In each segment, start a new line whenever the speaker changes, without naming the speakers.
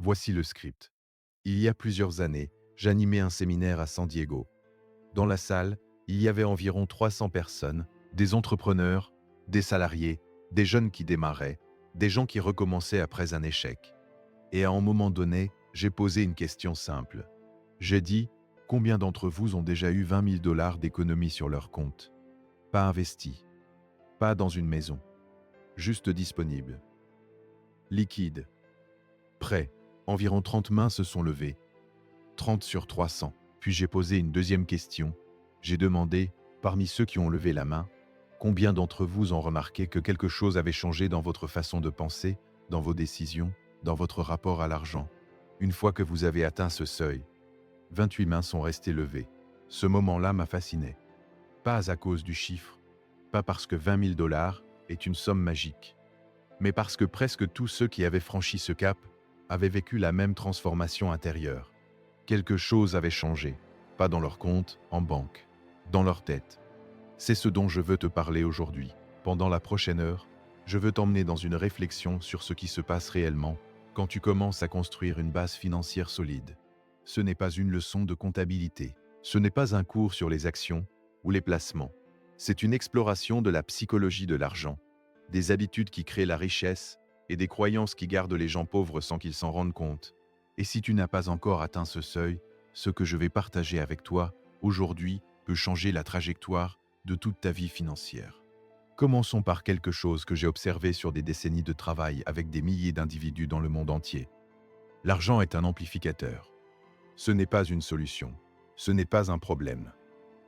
Voici le script. Il y a plusieurs années, j'animais un séminaire à San Diego. Dans la salle, il y avait environ 300 personnes, des entrepreneurs, des salariés, des jeunes qui démarraient, des gens qui recommençaient après un échec. Et à un moment donné, j'ai posé une question simple. J'ai dit, combien d'entre vous ont déjà eu 20 000 dollars d'économie sur leur compte? Pas investi, pas dans une maison, juste disponible. Liquide, prêt. Environ 30 mains se sont levées. 30 sur 300. Puis j'ai posé une deuxième question. J'ai demandé, parmi ceux qui ont levé la main, combien d'entre vous ont remarqué que quelque chose avait changé dans votre façon de penser, dans vos décisions, dans votre rapport à l'argent? Une fois que vous avez atteint ce seuil, 28 mains sont restées levées. Ce moment-là m'a fasciné. Pas à cause du chiffre, pas parce que 20 000 dollars est une somme magique, mais parce que presque tous ceux qui avaient franchi ce cap avaient vécu la même transformation intérieure. Quelque chose avait changé, pas dans leur compte, en banque, dans leur tête. C'est ce dont je veux te parler aujourd'hui. Pendant la prochaine heure, je veux t'emmener dans une réflexion sur ce qui se passe réellement quand tu commences à construire une base financière solide. Ce n'est pas une leçon de comptabilité, ce n'est pas un cours sur les actions ou les placements. C'est une exploration de la psychologie de l'argent, des habitudes qui créent la richesse et des croyances qui gardent les gens pauvres sans qu'ils s'en rendent compte. Et si tu n'as pas encore atteint ce seuil, ce que je vais partager avec toi aujourd'hui peut changer la trajectoire de toute ta vie financière. Commençons par quelque chose que j'ai observé sur des décennies de travail avec des milliers d'individus dans le monde entier. L'argent est un amplificateur. Ce n'est pas une solution. Ce n'est pas un problème.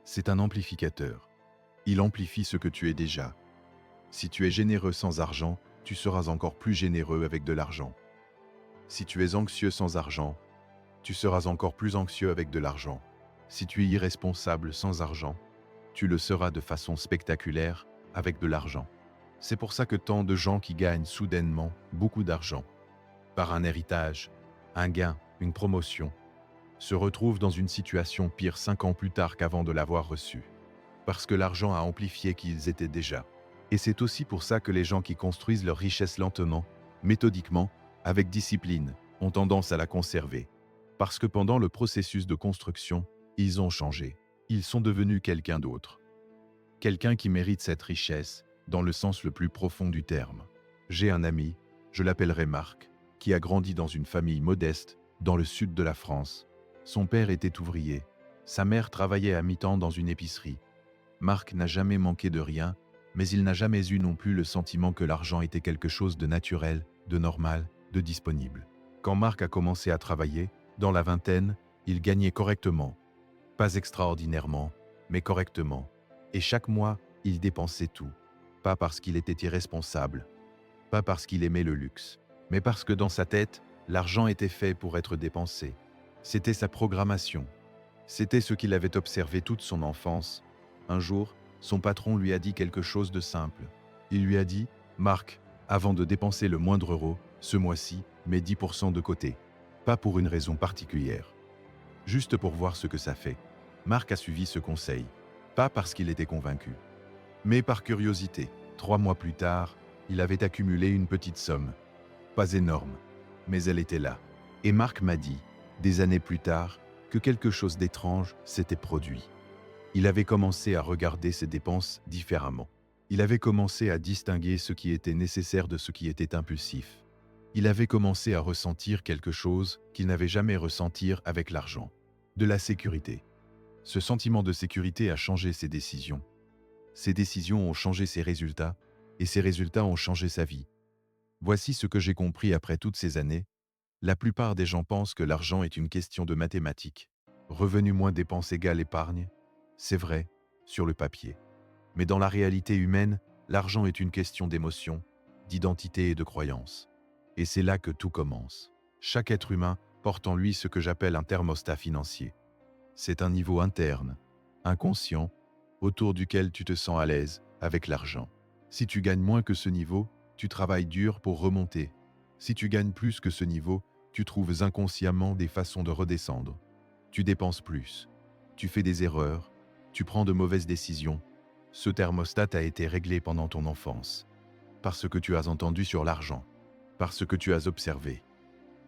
C'est un amplificateur. Il amplifie ce que tu es déjà. Si tu es généreux sans argent, tu seras encore plus généreux avec de l'argent. Si tu es anxieux sans argent, tu seras encore plus anxieux avec de l'argent. Si tu es irresponsable sans argent, tu le seras de façon spectaculaire avec de l'argent. C'est pour ça que tant de gens qui gagnent soudainement beaucoup d'argent, par un héritage, un gain, une promotion, se retrouvent dans une situation pire 5 ans plus tard qu'avant de l'avoir reçu. Parce que l'argent a amplifié qui ils étaient déjà. Et c'est aussi pour ça que les gens qui construisent leur richesse lentement, méthodiquement, avec discipline, ont tendance à la conserver. Parce que pendant le processus de construction, ils ont changé. Ils sont devenus quelqu'un d'autre. Quelqu'un qui mérite cette richesse, dans le sens le plus profond du terme. J'ai un ami, je l'appellerai Marc, qui a grandi dans une famille modeste, dans le sud de la France. Son père était ouvrier. Sa mère travaillait à mi-temps dans une épicerie. Marc n'a jamais manqué de rien, mais il n'a jamais eu non plus le sentiment que l'argent était quelque chose de naturel, de normal, de disponible. Quand Marc a commencé à travailler, dans la vingtaine, il gagnait correctement. Pas extraordinairement, mais correctement. Et chaque mois, il dépensait tout. Pas parce qu'il était irresponsable, pas parce qu'il aimait le luxe, mais parce que dans sa tête, l'argent était fait pour être dépensé. C'était sa programmation. C'était ce qu'il avait observé toute son enfance. Un jour, son patron lui a dit quelque chose de simple. Il lui a dit, « Marc, avant de dépenser le moindre euro, ce mois-ci, mets 10% de côté. Pas pour une raison particulière. Juste pour voir ce que ça fait. » Marc a suivi ce conseil. Pas parce qu'il était convaincu, mais par curiosité. 3 mois plus tard, il avait accumulé une petite somme. Pas énorme, mais elle était là. Et Marc m'a dit, des années plus tard, que quelque chose d'étrange s'était produit. Il avait commencé à regarder ses dépenses différemment. Il avait commencé à distinguer ce qui était nécessaire de ce qui était impulsif. Il avait commencé à ressentir quelque chose qu'il n'avait jamais ressenti avec l'argent. De la sécurité. Ce sentiment de sécurité a changé ses décisions. Ses décisions ont changé ses résultats, et ses résultats ont changé sa vie. Voici ce que j'ai compris après toutes ces années. La plupart des gens pensent que l'argent est une question de mathématiques. Revenu moins dépenses égale épargne. C'est vrai, sur le papier. Mais dans la réalité humaine, l'argent est une question d'émotion, d'identité et de croyance. Et c'est là que tout commence. Chaque être humain porte en lui ce que j'appelle un thermostat financier. C'est un niveau interne, inconscient, autour duquel tu te sens à l'aise avec l'argent. Si tu gagnes moins que ce niveau, tu travailles dur pour remonter. Si tu gagnes plus que ce niveau, tu trouves inconsciemment des façons de redescendre. Tu dépenses plus. Tu fais des erreurs. Tu prends de mauvaises décisions. Ce thermostat a été réglé pendant ton enfance. Parce que tu as entendu sur l'argent. Parce que tu as observé.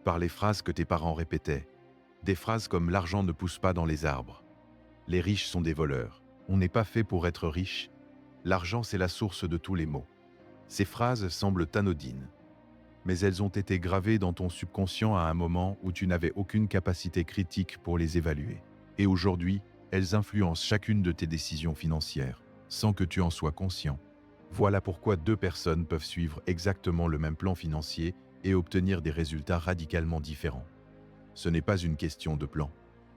par les phrases que tes parents répétaient. Des phrases comme « l'argent ne pousse pas dans les arbres »,« les riches sont des voleurs »,« on n'est pas fait pour être riche »,« l'argent c'est la source de tous les maux ». Ces phrases semblent anodines, mais elles ont été gravées dans ton subconscient à un moment où tu n'avais aucune capacité critique pour les évaluer. Et aujourd'hui, elles influencent chacune de tes décisions financières, sans que tu en sois conscient. Voilà pourquoi deux personnes peuvent suivre exactement le même plan financier et obtenir des résultats radicalement différents. Ce n'est pas une question de plan,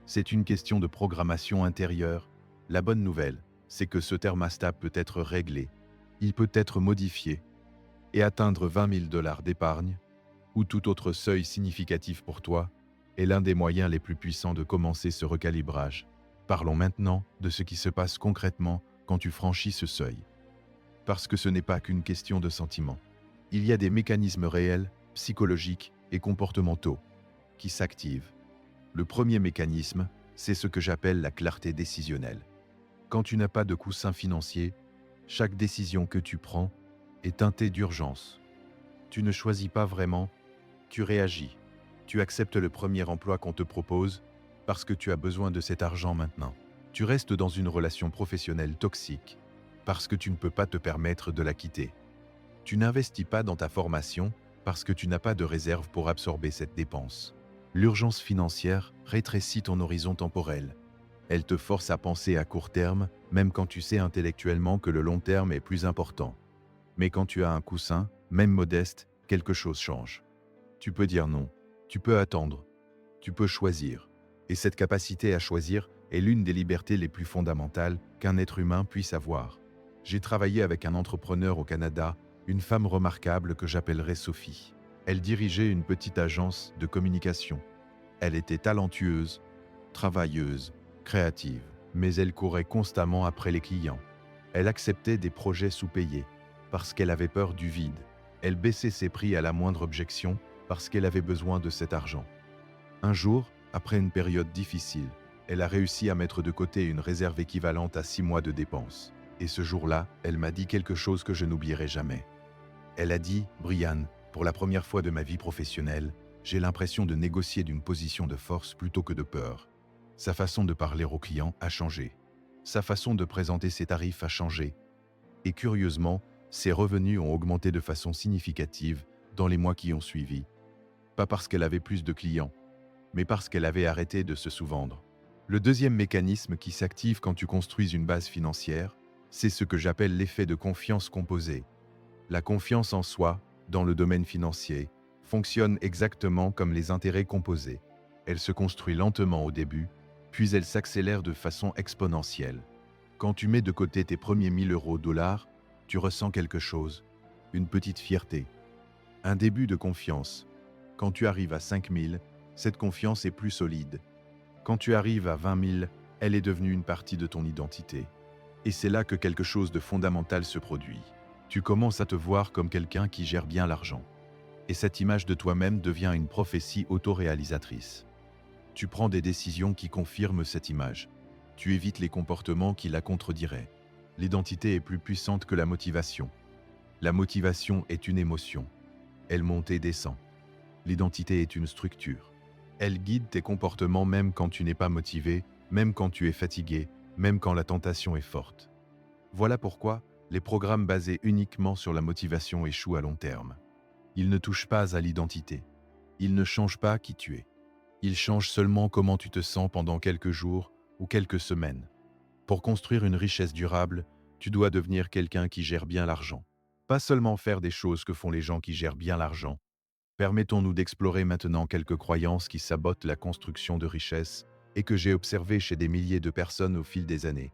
c'est une question de programmation intérieure. La bonne nouvelle, c'est que ce thermostat peut être réglé, il peut être modifié, et atteindre 20 000 $ d'épargne, ou tout autre seuil significatif pour toi, est l'un des moyens les plus puissants de commencer ce recalibrage. Parlons maintenant de ce qui se passe concrètement quand tu franchis ce seuil. Parce que ce n'est pas qu'une question de sentiment. Il y a des mécanismes réels, psychologiques et comportementaux qui s'activent. Le premier mécanisme, c'est ce que j'appelle la clarté décisionnelle. Quand tu n'as pas de coussin financier, chaque décision que tu prends est teintée d'urgence. Tu ne choisis pas vraiment, tu réagis. Tu acceptes le premier emploi qu'on te propose parce que tu as besoin de cet argent maintenant. Tu restes dans une relation professionnelle toxique parce que tu ne peux pas te permettre de la quitter. Tu n'investis pas dans ta formation parce que tu n'as pas de réserve pour absorber cette dépense. L'urgence financière rétrécit ton horizon temporel. Elle te force à penser à court terme, même quand tu sais intellectuellement que le long terme est plus important. Mais quand tu as un coussin, même modeste, quelque chose change. Tu peux dire non, tu peux attendre, tu peux choisir. Et cette capacité à choisir est l'une des libertés les plus fondamentales qu'un être humain puisse avoir. J'ai travaillé avec un entrepreneur au Canada, une femme remarquable que j'appellerais Sophie. Elle dirigeait une petite agence de communication. Elle était talentueuse, travailleuse, créative, mais elle courait constamment après les clients. Elle acceptait des projets sous-payés parce qu'elle avait peur du vide. Elle baissait ses prix à la moindre objection parce qu'elle avait besoin de cet argent. Un jour, après une période difficile, elle a réussi à mettre de côté une réserve équivalente à 6 mois de dépenses. Et ce jour-là, elle m'a dit quelque chose que je n'oublierai jamais. Elle a dit « Brian, pour la première fois de ma vie professionnelle, j'ai l'impression de négocier d'une position de force plutôt que de peur. » Sa façon de parler aux clients a changé. Sa façon de présenter ses tarifs a changé. Et curieusement, ses revenus ont augmenté de façon significative dans les mois qui ont suivi. Pas parce qu'elle avait plus de clients, mais parce qu'elle avait arrêté de se sous-vendre. Le deuxième mécanisme qui s'active quand tu construis une base financière, c'est ce que j'appelle l'effet de confiance composée. La confiance en soi, dans le domaine financier, fonctionne exactement comme les intérêts composés. Elle se construit lentement au début, puis elle s'accélère de façon exponentielle. Quand tu mets de côté tes premiers 1 000 $, tu ressens quelque chose, une petite fierté, un début de confiance. Quand tu arrives à 5 000, cette confiance est plus solide. Quand tu arrives à 20 000, elle est devenue une partie de ton identité. Et c'est là que quelque chose de fondamental se produit. Tu commences à te voir comme quelqu'un qui gère bien l'argent. Et cette image de toi-même devient une prophétie autoréalisatrice. Tu prends des décisions qui confirment cette image. Tu évites les comportements qui la contrediraient. L'identité est plus puissante que la motivation. La motivation est une émotion. Elle monte et descend. L'identité est une structure. Elle guide tes comportements même quand tu n'es pas motivé, même quand tu es fatigué, même quand la tentation est forte. Voilà pourquoi les programmes basés uniquement sur la motivation échouent à long terme. Ils ne touchent pas à l'identité. Ils ne changent pas qui tu es. Ils changent seulement comment tu te sens pendant quelques jours ou quelques semaines. Pour construire une richesse durable, tu dois devenir quelqu'un qui gère bien l'argent. Pas seulement faire des choses que font les gens qui gèrent bien l'argent. Permettons-nous d'explorer maintenant quelques croyances qui sabotent la construction de richesses et que j'ai observées chez des milliers de personnes au fil des années.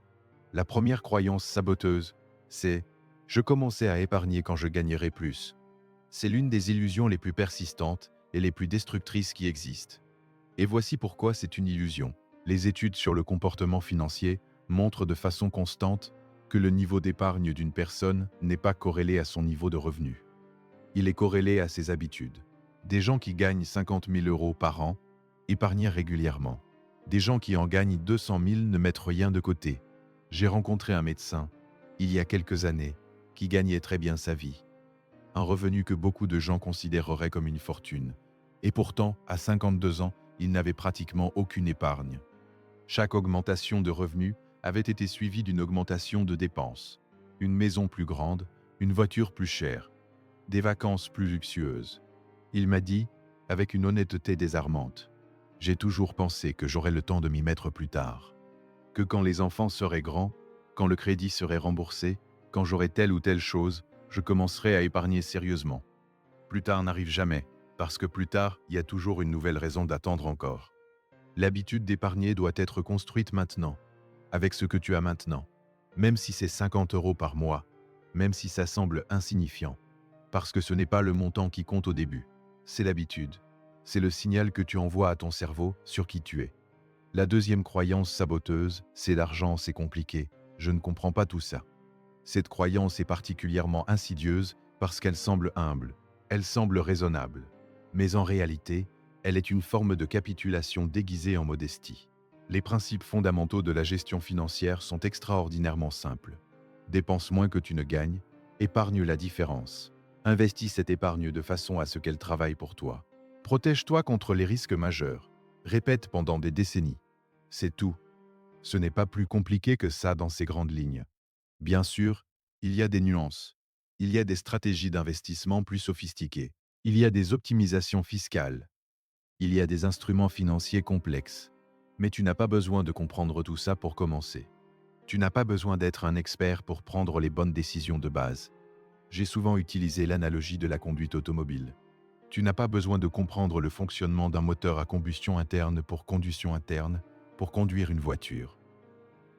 La première croyance saboteuse, c'est « je commençais à épargner quand je gagnerai plus ». C'est l'une des illusions les plus persistantes et les plus destructrices qui existent. Et voici pourquoi c'est une illusion. Les études sur le comportement financier montrent de façon constante que le niveau d'épargne d'une personne n'est pas corrélé à son niveau de revenu. Il est corrélé à ses habitudes. Des gens qui gagnent 50 000 € par an épargnent régulièrement. Des gens qui en gagnent 200 000 ne mettent rien de côté. J'ai rencontré un médecin, il y a quelques années, qui gagnait très bien sa vie. Un revenu que beaucoup de gens considéreraient comme une fortune. Et pourtant, à 52 ans, il n'avait pratiquement aucune épargne. Chaque augmentation de revenus avait été suivie d'une augmentation de dépenses. Une maison plus grande, une voiture plus chère, des vacances plus luxueuses. Il m'a dit, avec une honnêteté désarmante, « J'ai toujours pensé que j'aurais le temps de m'y mettre plus tard. Que quand les enfants seraient grands, quand le crédit serait remboursé, quand j'aurais telle ou telle chose, je commencerai à épargner sérieusement. Plus tard n'arrive jamais, parce que plus tard, il y a toujours une nouvelle raison d'attendre encore. L'habitude d'épargner doit être construite maintenant, avec ce que tu as maintenant, même si c'est 50 € par mois, même si ça semble insignifiant, parce que ce n'est pas le montant qui compte au début, c'est l'habitude. C'est le signal que tu envoies à ton cerveau sur qui tu es. La deuxième croyance saboteuse, c'est l'argent, c'est compliqué, je ne comprends pas tout ça. Cette croyance est particulièrement insidieuse parce qu'elle semble humble, elle semble raisonnable. Mais en réalité, elle est une forme de capitulation déguisée en modestie. Les principes fondamentaux de la gestion financière sont extraordinairement simples. Dépense moins que tu ne gagnes, épargne la différence. Investis cette épargne de façon à ce qu'elle travaille pour toi. Protège-toi contre les risques majeurs. Répète pendant des décennies. C'est tout. Ce n'est pas plus compliqué que ça dans ces grandes lignes. Bien sûr, il y a des nuances. Il y a des stratégies d'investissement plus sophistiquées. Il y a des optimisations fiscales. Il y a des instruments financiers complexes. Mais tu n'as pas besoin de comprendre tout ça pour commencer. Tu n'as pas besoin d'être un expert pour prendre les bonnes décisions de base. J'ai souvent utilisé l'analogie de la conduite automobile. Tu n'as pas besoin de comprendre le fonctionnement d'un moteur à combustion interne pour conduire une voiture.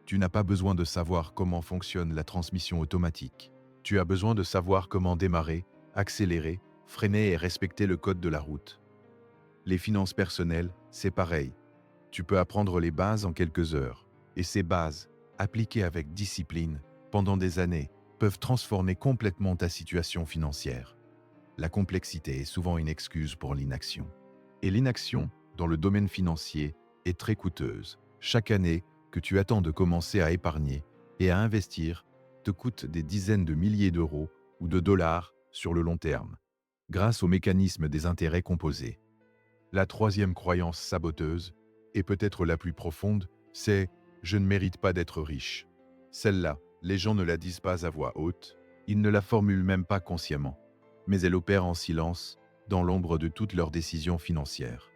Tu n'as pas besoin de savoir comment fonctionne la transmission automatique. Tu as besoin de savoir comment démarrer, accélérer, freiner et respecter le code de la route. Les finances personnelles, c'est pareil. Tu peux apprendre les bases en quelques heures. Et ces bases, appliquées avec discipline, pendant des années, peuvent transformer complètement ta situation financière. La complexité est souvent une excuse pour l'inaction. Et l'inaction, dans le domaine financier, est très coûteuse. Chaque année que tu attends de commencer à épargner et à investir te coûte des dizaines de milliers d'euros ou de dollars sur le long terme, grâce au mécanisme des intérêts composés. La troisième croyance saboteuse, et peut-être la plus profonde, c'est « je ne mérite pas d'être riche ». Celle-là, les gens ne la disent pas à voix haute, ils ne la formulent même pas consciemment, mais elle opère en silence, dans l'ombre de toutes leurs décisions financières.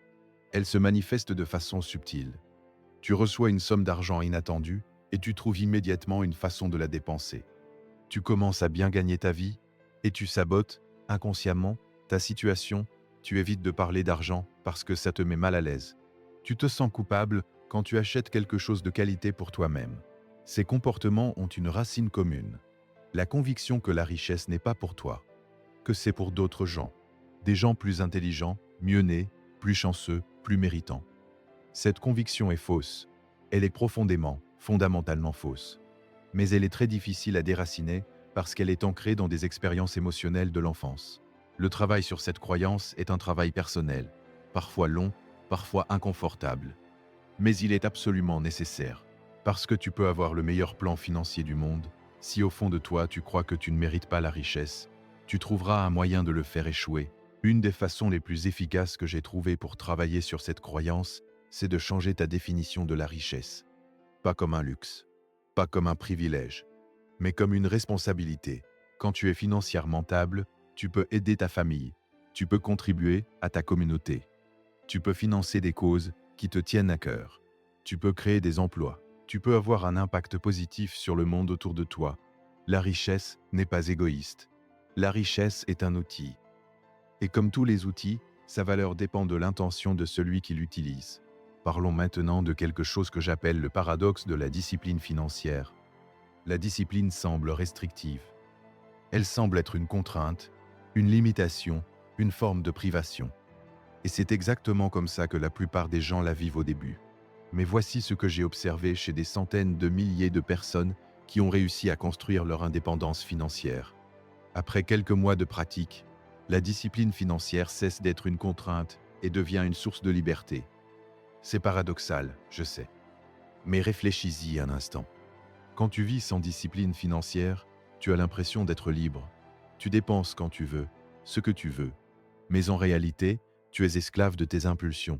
Elle se manifeste de façon subtile. Tu reçois une somme d'argent inattendue et tu trouves immédiatement une façon de la dépenser. Tu commences à bien gagner ta vie et tu sabotes, inconsciemment, ta situation. Tu évites de parler d'argent parce que ça te met mal à l'aise. Tu te sens coupable quand tu achètes quelque chose de qualité pour toi-même. Ces comportements ont une racine commune. La conviction que la richesse n'est pas pour toi, que c'est pour d'autres gens. Des gens plus intelligents, mieux nés, plus chanceux, plus méritants. Cette conviction est fausse. Elle est profondément, fondamentalement fausse. Mais elle est très difficile à déraciner parce qu'elle est ancrée dans des expériences émotionnelles de l'enfance. Le travail sur cette croyance est un travail personnel, parfois long, parfois inconfortable. Mais il est absolument nécessaire, parce que tu peux avoir le meilleur plan financier du monde, si au fond de toi tu crois que tu ne mérites pas la richesse, tu trouveras un moyen de le faire échouer. Une des façons les plus efficaces que j'ai trouvées pour travailler sur cette croyance, c'est de changer ta définition de la richesse. Pas comme un luxe, pas comme un privilège, mais comme une responsabilité. Quand tu es financièrement stable, tu peux aider ta famille, tu peux contribuer à ta communauté, tu peux financer des causes qui te tiennent à cœur, tu peux créer des emplois, tu peux avoir un impact positif sur le monde autour de toi. La richesse n'est pas égoïste. La richesse est un outil. Et comme tous les outils, sa valeur dépend de l'intention de celui qui l'utilise. Parlons maintenant de quelque chose que j'appelle le paradoxe de la discipline financière. La discipline semble restrictive. Elle semble être une contrainte, une limitation, une forme de privation. Et c'est exactement comme ça que la plupart des gens la vivent au début. Mais voici ce que j'ai observé chez des centaines de milliers de personnes qui ont réussi à construire leur indépendance financière. Après quelques mois de pratique, la discipline financière cesse d'être une contrainte et devient une source de liberté. C'est paradoxal, je sais. Mais réfléchis-y un instant. Quand tu vis sans discipline financière, tu as l'impression d'être libre. Tu dépenses quand tu veux, ce que tu veux. Mais en réalité, Tu es esclave de tes impulsions.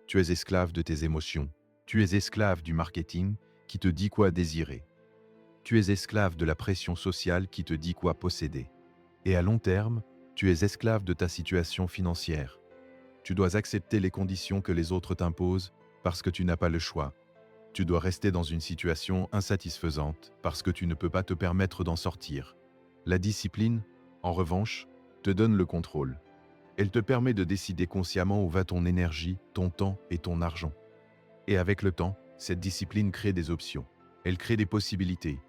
Tu es esclave de tes émotions. Tu es esclave du marketing qui te dit quoi désirer. Tu es esclave de la pression sociale qui te dit quoi posséder. Et à long terme, tu es esclave de ta situation financière. Tu dois accepter les conditions que les autres t'imposent parce que tu n'as pas le choix. Tu dois rester dans une situation insatisfaisante parce que tu ne peux pas te permettre d'en sortir. La discipline, en revanche, te donne le contrôle. Elle te permet de décider consciemment où va ton énergie, ton temps et ton argent. Et avec le temps, cette discipline crée des options. Elle crée des possibilités.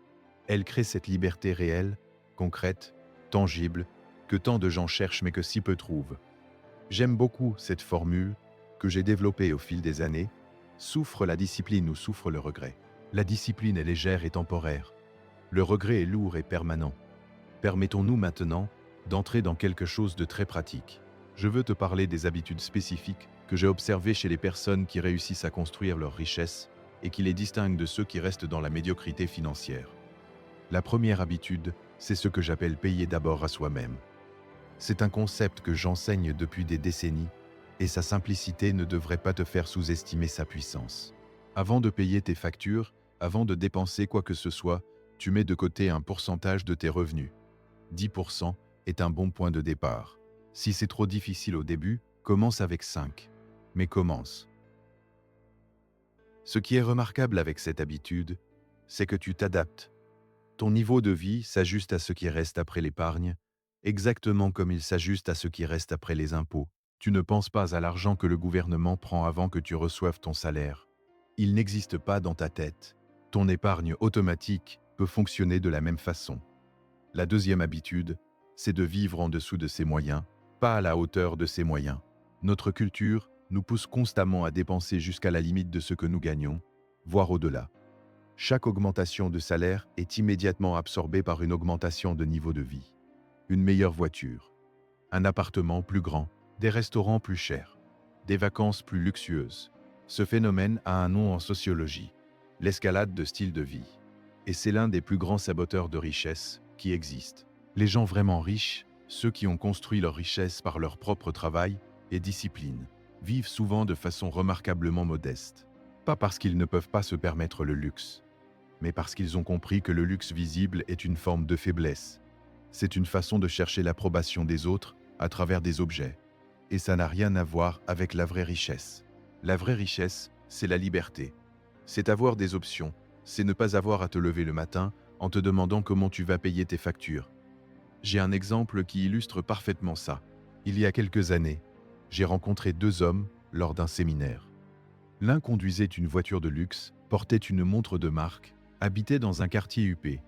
Elle crée cette liberté réelle, concrète, tangible, que tant de gens cherchent mais que si peu trouvent. J'aime beaucoup cette formule que j'ai développée au fil des années. Souffre la discipline ou souffre le regret. La discipline est légère et temporaire. Le regret est lourd et permanent. Permettons-nous maintenant d'entrer dans quelque chose de très pratique. Je veux te parler des habitudes spécifiques que j'ai observées chez les personnes qui réussissent à construire leur richesse et qui les distinguent de ceux qui restent dans la médiocrité financière. La première habitude, c'est ce que j'appelle payer d'abord à soi-même. C'est un concept que j'enseigne depuis des décennies et sa simplicité ne devrait pas te faire sous-estimer sa puissance. Avant de payer tes factures, avant de dépenser quoi que ce soit, tu mets de côté un pourcentage de tes revenus. 10% est un bon point de départ. Si c'est trop difficile au début, commence avec 5. Mais commence. Ce qui est remarquable avec cette habitude, c'est que tu t'adaptes. Ton niveau de vie s'ajuste à ce qui reste après l'épargne, exactement comme il s'ajuste à ce qui reste après les impôts. Tu ne penses pas à l'argent que le gouvernement prend avant que tu reçoives ton salaire. Il n'existe pas dans ta tête. Ton épargne automatique peut fonctionner de la même façon. La deuxième habitude, c'est de vivre en dessous de ses moyens, pas à la hauteur de ses moyens. Notre culture nous pousse constamment à dépenser jusqu'à la limite de ce que nous gagnons, voire au-delà. Chaque augmentation de salaire est immédiatement absorbée par une augmentation de niveau de vie. Une meilleure voiture, un appartement plus grand, des restaurants plus chers, des vacances plus luxueuses. Ce phénomène a un nom en sociologie, l'escalade de style de vie. Et c'est l'un des plus grands saboteurs de richesse qui existent. Les gens vraiment riches, ceux qui ont construit leur richesse par leur propre travail et discipline, vivent souvent de façon remarquablement modeste. Pas parce qu'ils ne peuvent pas se permettre le luxe, mais parce qu'ils ont compris que le luxe visible est une forme de faiblesse. C'est une façon de chercher l'approbation des autres à travers des objets. Et ça n'a rien à voir avec la vraie richesse. La vraie richesse, c'est la liberté. C'est avoir des options. C'est ne pas avoir à te lever le matin en te demandant comment tu vas payer tes factures. J'ai un exemple qui illustre parfaitement ça. Il y a quelques années, j'ai rencontré deux hommes lors d'un séminaire. L'un conduisait une voiture de luxe, portait une montre de marque, habitait dans un quartier huppé.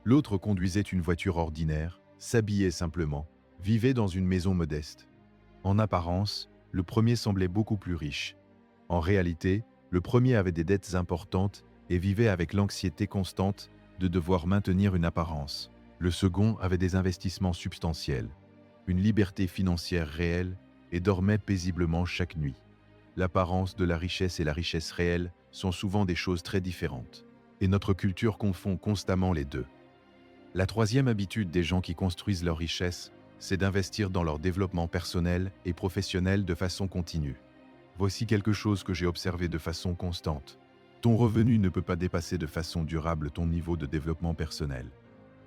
L'autre conduisait une voiture ordinaire, s'habillait simplement, vivait dans une maison modeste. En apparence, le premier semblait beaucoup plus riche. En réalité, le premier avait des dettes importantes et vivait avec l'anxiété constante de devoir maintenir une apparence. Le second avait des investissements substantiels, une liberté financière réelle et dormait paisiblement chaque nuit. L'apparence de la richesse et la richesse réelle sont souvent des choses très différentes. Et notre culture confond constamment les deux. La troisième habitude des gens qui construisent leur richesse, c'est d'investir dans leur développement personnel et professionnel de façon continue. Voici quelque chose que j'ai observé de façon constante. Ton revenu ne peut pas dépasser de façon durable ton niveau de développement personnel.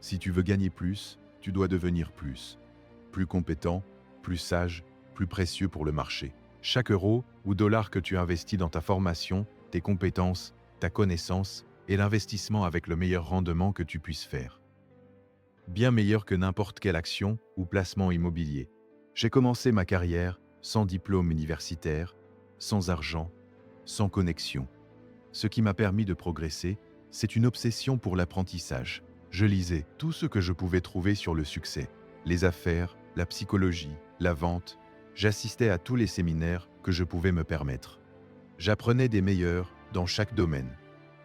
Si tu veux gagner plus, tu dois devenir plus. Plus compétent, plus sage, plus précieux pour le marché. Chaque euro ou dollar que tu investis dans ta formation, tes compétences, ta connaissance, est l'investissement avec le meilleur rendement que tu puisses faire. Bien meilleur que n'importe quelle action ou placement immobilier. J'ai commencé ma carrière sans diplôme universitaire, sans argent, sans connexion. Ce qui m'a permis de progresser, c'est une obsession pour l'apprentissage. Je lisais tout ce que je pouvais trouver sur le succès, les affaires, la psychologie, la vente. J'assistais à tous les séminaires que je pouvais me permettre. J'apprenais des meilleurs dans chaque domaine.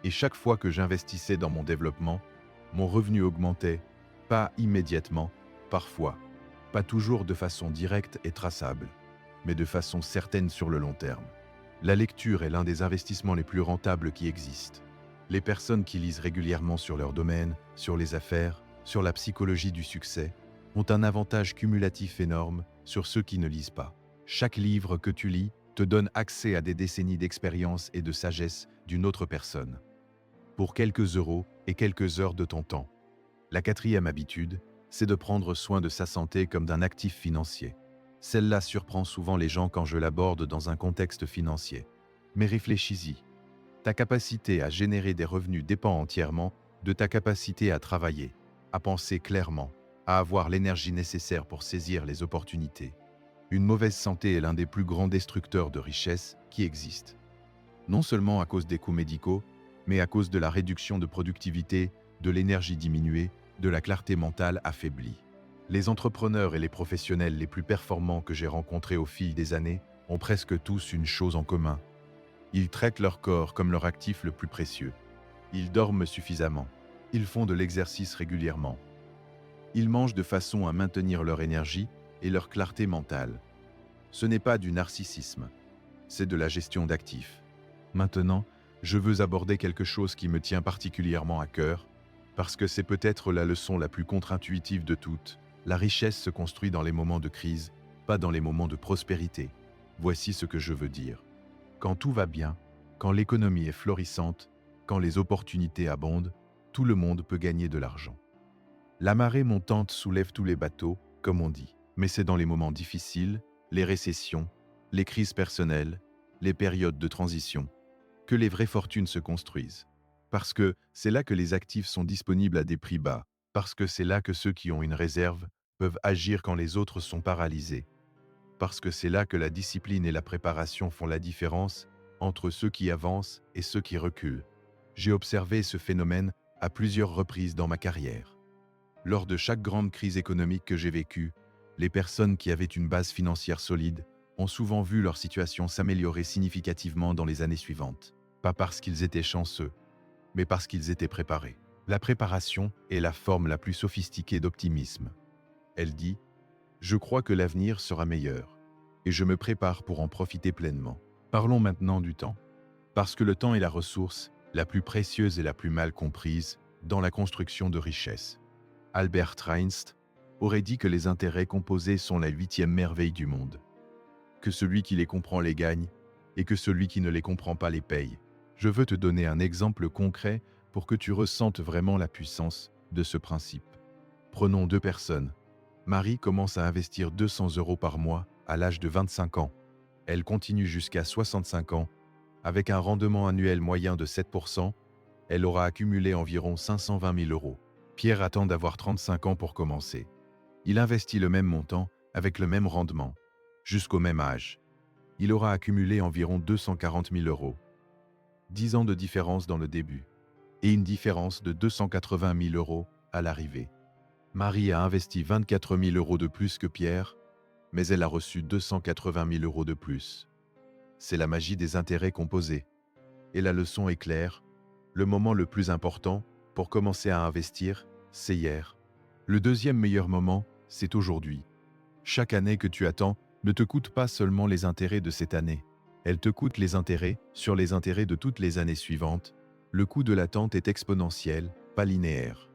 Et chaque fois que j'investissais dans mon développement, mon revenu augmentait, pas immédiatement, parfois, pas toujours de façon directe et traçable, mais de façon certaine sur le long terme. La lecture est l'un des investissements les plus rentables qui existent. Les personnes qui lisent régulièrement sur leur domaine, sur les affaires, sur la psychologie du succès, ont un avantage cumulatif énorme sur ceux qui ne lisent pas. Chaque livre que tu lis te donne accès à des décennies d'expérience et de sagesse d'une autre personne, pour quelques euros et quelques heures de ton temps. La quatrième habitude, c'est de prendre soin de sa santé comme d'un actif financier. Celle-là surprend souvent les gens quand je l'aborde dans un contexte financier. Mais réfléchis-y. Ta capacité à générer des revenus dépend entièrement de ta capacité à travailler, à penser clairement, à avoir l'énergie nécessaire pour saisir les opportunités. Une mauvaise santé est l'un des plus grands destructeurs de richesse qui existent. Non seulement à cause des coûts médicaux, mais à cause de la réduction de productivité, de l'énergie diminuée, de la clarté mentale affaiblie. Les entrepreneurs et les professionnels les plus performants que j'ai rencontrés au fil des années ont presque tous une chose en commun. Ils traitent leur corps comme leur actif le plus précieux. Ils dorment suffisamment. Ils font de l'exercice régulièrement. Ils mangent de façon à maintenir leur énergie et leur clarté mentale. Ce n'est pas du narcissisme, c'est de la gestion d'actifs. Maintenant, je veux aborder quelque chose qui me tient particulièrement à cœur, parce que c'est peut-être la leçon la plus contre-intuitive de toutes. La richesse se construit dans les moments de crise, pas dans les moments de prospérité. Voici ce que je veux dire. Quand tout va bien, quand l'économie est florissante, quand les opportunités abondent, tout le monde peut gagner de l'argent. La marée montante soulève tous les bateaux, comme on dit. Mais c'est dans les moments difficiles, les récessions, les crises personnelles, les périodes de transition, que les vraies fortunes se construisent. Parce que c'est là que les actifs sont disponibles à des prix bas, parce que c'est là que ceux qui ont une réserve peuvent agir quand les autres sont paralysés, parce que c'est là que la discipline et la préparation font la différence entre ceux qui avancent et ceux qui reculent. J'ai observé ce phénomène à plusieurs reprises dans ma carrière. Lors de chaque grande crise économique que j'ai vécue, les personnes qui avaient une base financière solide ont souvent vu leur situation s'améliorer significativement dans les années suivantes. Pas parce qu'ils étaient chanceux, mais parce qu'ils étaient préparés. La préparation est la forme la plus sophistiquée d'optimisme. Elle dit « Je crois que l'avenir sera meilleur, et je me prépare pour en profiter pleinement. » Parlons maintenant du temps. Parce que le temps est la ressource la plus précieuse et la plus mal comprise dans la construction de richesses. Albert Einstein aurait dit que les intérêts composés sont la 8e merveille du monde, que celui qui les comprend les gagne et que celui qui ne les comprend pas les paye. Je veux te donner un exemple concret pour que tu ressentes vraiment la puissance de ce principe. Prenons deux personnes. Marie commence à investir 200 € par mois à l'âge de 25 ans. Elle continue jusqu'à 65 ans. Avec un rendement annuel moyen de 7%, elle aura accumulé environ 520 000 €. Pierre attend d'avoir 35 ans pour commencer. Il investit le même montant avec le même rendement, jusqu'au même âge. Il aura accumulé environ 240 000 €. 10 ans de différence dans le début, et une différence de 280 000 € à l'arrivée. Marie a investi 24 000 € de plus que Pierre, mais elle a reçu 280 000 € de plus. C'est la magie des intérêts composés. Et la leçon est claire, le moment le plus important pour commencer à investir, c'est hier. Le deuxième meilleur moment, c'est aujourd'hui. Chaque année que tu attends ne te coûte pas seulement les intérêts de cette année. Elle te coûte les intérêts sur les intérêts de toutes les années suivantes. Le coût de l'attente est exponentiel, pas linéaire.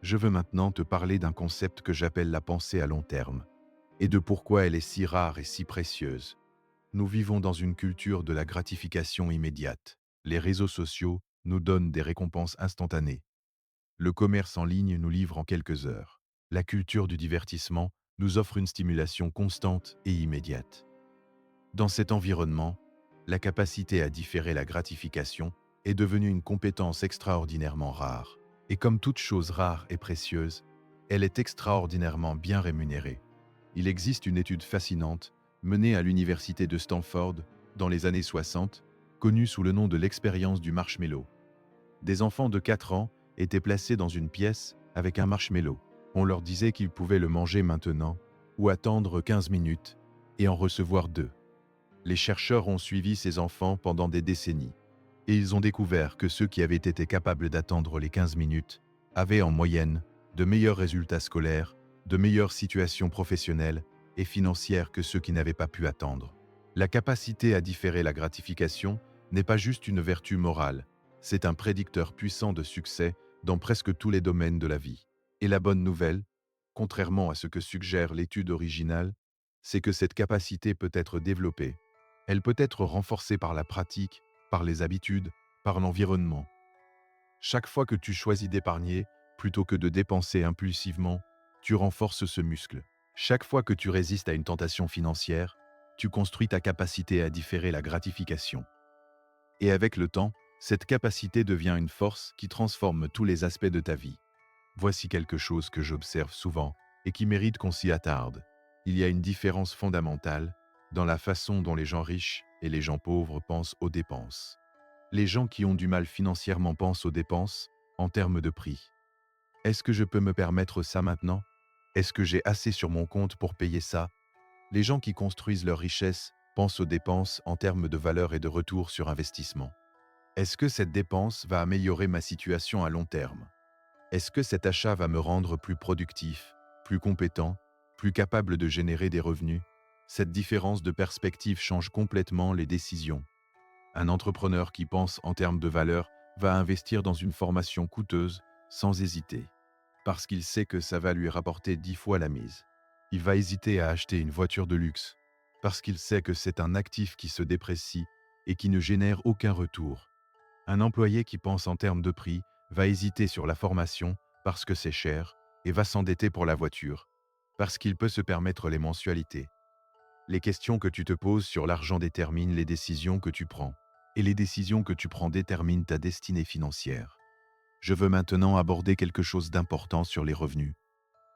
Je veux maintenant te parler d'un concept que j'appelle la pensée à long terme, et de pourquoi elle est si rare et si précieuse. Nous vivons dans une culture de la gratification immédiate. Les réseaux sociaux nous donnent des récompenses instantanées. Le commerce en ligne nous livre en quelques heures. La culture du divertissement nous offre une stimulation constante et immédiate. Dans cet environnement, la capacité à différer la gratification est devenue une compétence extraordinairement rare. Et comme toute chose rare et précieuse, elle est extraordinairement bien rémunérée. Il existe une étude fascinante menée à l'université de Stanford dans les années 60, connue sous le nom de l'expérience du marshmallow. Des enfants de 4 ans étaient placés dans une pièce avec un marshmallow. On leur disait qu'ils pouvaient le manger maintenant ou attendre 15 minutes et en recevoir 2. Les chercheurs ont suivi ces enfants pendant des décennies et ils ont découvert que ceux qui avaient été capables d'attendre les 15 minutes avaient en moyenne de meilleurs résultats scolaires, de meilleures situations professionnelles et financières que ceux qui n'avaient pas pu attendre. La capacité à différer la gratification n'est pas juste une vertu morale, c'est un prédicteur puissant de succès dans presque tous les domaines de la vie. Et la bonne nouvelle, contrairement à ce que suggère l'étude originale, c'est que cette capacité peut être développée. Elle peut être renforcée par la pratique, par les habitudes, par l'environnement. Chaque fois que tu choisis d'épargner, plutôt que de dépenser impulsivement, tu renforces ce muscle. Chaque fois que tu résistes à une tentation financière, tu construis ta capacité à différer la gratification. Et avec le temps, cette capacité devient une force qui transforme tous les aspects de ta vie. Voici quelque chose que j'observe souvent et qui mérite qu'on s'y attarde. Il y a une différence fondamentale dans la façon dont les gens riches et les gens pauvres pensent aux dépenses. Les gens qui ont du mal financièrement pensent aux dépenses en termes de prix. Est-ce que je peux me permettre ça maintenant? Est-ce que j'ai assez sur mon compte pour payer ça? Les gens qui construisent leur richesse pensent aux dépenses en termes de valeur et de retour sur investissement. Est-ce que cette dépense va améliorer ma situation à long terme? Est-ce que cet achat va me rendre plus productif, plus compétent, plus capable de générer des revenus? Cette différence de perspective change complètement les décisions. Un entrepreneur qui pense en termes de valeur va investir dans une formation coûteuse sans hésiter, parce qu'il sait que ça va lui rapporter 10 fois la mise. Il va hésiter à acheter une voiture de luxe, parce qu'il sait que c'est un actif qui se déprécie et qui ne génère aucun retour. Un employé qui pense en termes de prix va hésiter sur la formation parce que c'est cher et va s'endetter pour la voiture, parce qu'il peut se permettre les mensualités. Les questions que tu te poses sur l'argent déterminent les décisions que tu prends, et les décisions que tu prends déterminent ta destinée financière. Je veux maintenant aborder quelque chose d'important sur les revenus,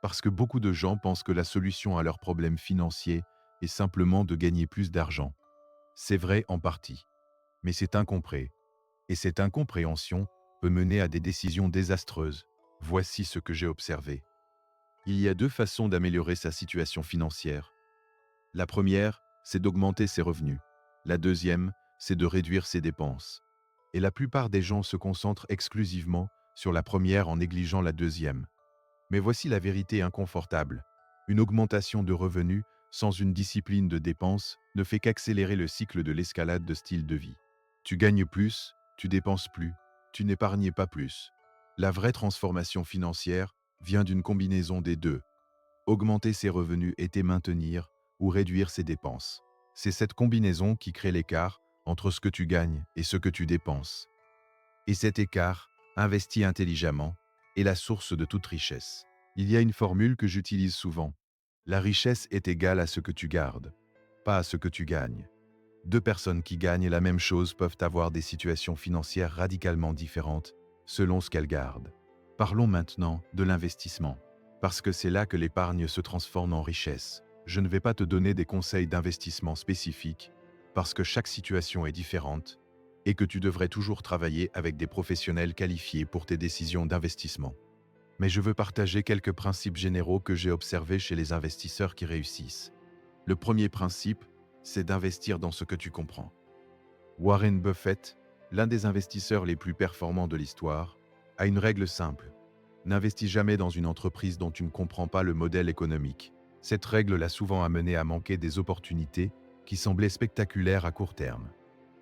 parce que beaucoup de gens pensent que la solution à leurs problèmes financiers est simplement de gagner plus d'argent. C'est vrai en partie, mais c'est incompris. Et cette incompréhension peut mener à des décisions désastreuses. Voici ce que j'ai observé. Il y a deux façons d'améliorer sa situation financière. La première, c'est d'augmenter ses revenus. La deuxième, c'est de réduire ses dépenses. Et la plupart des gens se concentrent exclusivement sur la première en négligeant la deuxième. Mais voici la vérité inconfortable. Une augmentation de revenus sans une discipline de dépenses ne fait qu'accélérer le cycle de l'escalade de style de vie. Tu gagnes plus, tu dépenses plus, tu n'épargnes pas plus. La vraie transformation financière vient d'une combinaison des deux. Augmenter ses revenus et maintenir ou réduire ses dépenses. C'est cette combinaison qui crée l'écart entre ce que tu gagnes et ce que tu dépenses. Et cet écart, investi intelligemment, est la source de toute richesse. Il y a une formule que j'utilise souvent. La richesse est égale à ce que tu gardes, pas à ce que tu gagnes. Deux personnes qui gagnent la même chose peuvent avoir des situations financières radicalement différentes selon ce qu'elles gardent. Parlons maintenant de l'investissement, parce que c'est là que l'épargne se transforme en richesse. Je ne vais pas te donner des conseils d'investissement spécifiques, parce que chaque situation est différente et que tu devrais toujours travailler avec des professionnels qualifiés pour tes décisions d'investissement. Mais je veux partager quelques principes généraux que j'ai observés chez les investisseurs qui réussissent. Le premier principe, c'est d'investir dans ce que tu comprends. Warren Buffett, l'un des investisseurs les plus performants de l'histoire, a une règle simple. N'investis jamais dans une entreprise dont tu ne comprends pas le modèle économique. Cette règle l'a souvent amené à manquer des opportunités qui semblaient spectaculaires à court terme.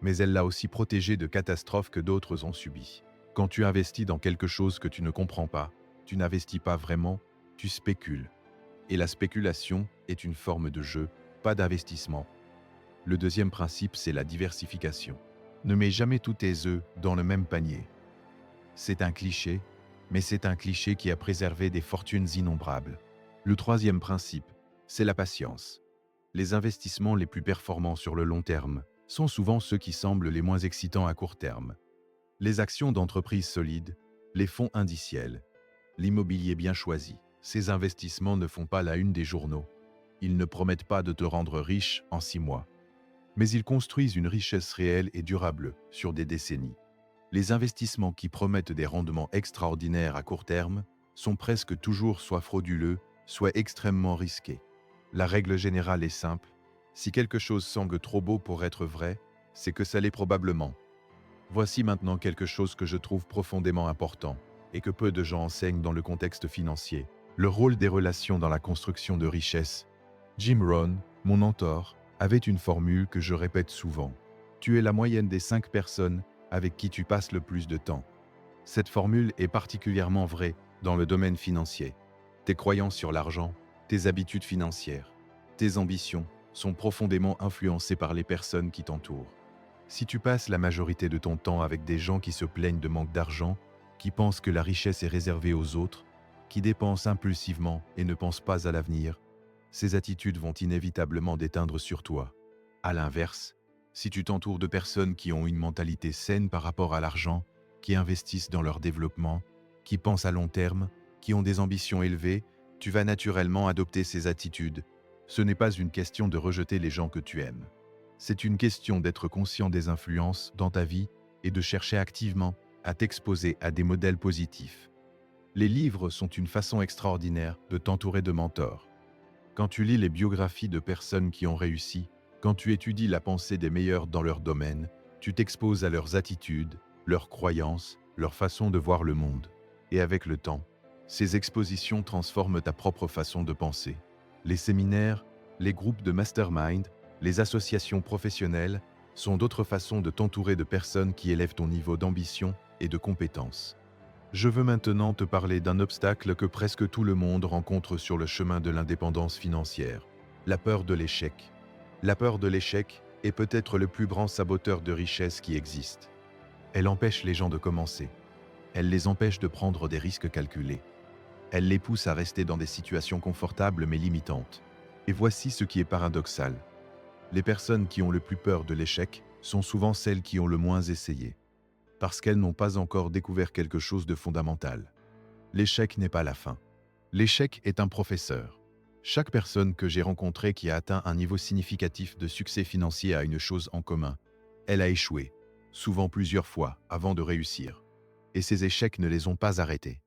Mais elle l'a aussi protégé de catastrophes que d'autres ont subies. Quand tu investis dans quelque chose que tu ne comprends pas, tu n'investis pas vraiment, tu spécules. Et la spéculation est une forme de jeu, pas d'investissement. Le deuxième principe, c'est la diversification. Ne mets jamais tous tes œufs dans le même panier. C'est un cliché, mais c'est un cliché qui a préservé des fortunes innombrables. Le troisième principe, c'est la patience. Les investissements les plus performants sur le long terme sont souvent ceux qui semblent les moins excitants à court terme. Les actions d'entreprises solides, les fonds indiciels, l'immobilier bien choisi. Ces investissements ne font pas la une des journaux. Ils ne promettent pas de te rendre riche en 6 mois. Mais ils construisent une richesse réelle et durable sur des décennies. Les investissements qui promettent des rendements extraordinaires à court terme sont presque toujours soit frauduleux, soit extrêmement risqués. La règle générale est simple. Si quelque chose semble trop beau pour être vrai, c'est que ça l'est probablement. Voici maintenant quelque chose que je trouve profondément important et que peu de gens enseignent dans le contexte financier. Le rôle des relations dans la construction de richesse. Jim Rohn, mon mentor, avait une formule que je répète souvent. Tu es la moyenne des 5 personnes avec qui tu passes le plus de temps. Cette formule est particulièrement vraie dans le domaine financier. Tes croyances sur l'argent, tes habitudes financières, tes ambitions sont profondément influencées par les personnes qui t'entourent. Si tu passes la majorité de ton temps avec des gens qui se plaignent de manque d'argent, qui pensent que la richesse est réservée aux autres, qui dépensent impulsivement et ne pensent pas à l'avenir, ces attitudes vont inévitablement déteindre sur toi. À l'inverse, si tu t'entoures de personnes qui ont une mentalité saine par rapport à l'argent, qui investissent dans leur développement, qui pensent à long terme, qui ont des ambitions élevées, tu vas naturellement adopter ces attitudes. Ce n'est pas une question de rejeter les gens que tu aimes. C'est une question d'être conscient des influences dans ta vie et de chercher activement à t'exposer à des modèles positifs. Les livres sont une façon extraordinaire de t'entourer de mentors. Quand tu lis les biographies de personnes qui ont réussi, quand tu étudies la pensée des meilleurs dans leur domaine, tu t'exposes à leurs attitudes, leurs croyances, leur façon de voir le monde. Et avec le temps, ces expositions transforment ta propre façon de penser. Les séminaires, les groupes de mastermind, les associations professionnelles sont d'autres façons de t'entourer de personnes qui élèvent ton niveau d'ambition et de compétence. Je veux maintenant te parler d'un obstacle que presque tout le monde rencontre sur le chemin de l'indépendance financière, la peur de l'échec. La peur de l'échec est peut-être le plus grand saboteur de richesse qui existe. Elle empêche les gens de commencer. Elle les empêche de prendre des risques calculés. Elle les pousse à rester dans des situations confortables mais limitantes. Et voici ce qui est paradoxal. Les personnes qui ont le plus peur de l'échec sont souvent celles qui ont le moins essayé, parce qu'elles n'ont pas encore découvert quelque chose de fondamental. L'échec n'est pas la fin. L'échec est un professeur. Chaque personne que j'ai rencontrée qui a atteint un niveau significatif de succès financier a une chose en commun. Elle a échoué, souvent plusieurs fois, avant de réussir. Et ces échecs ne les ont pas arrêtés.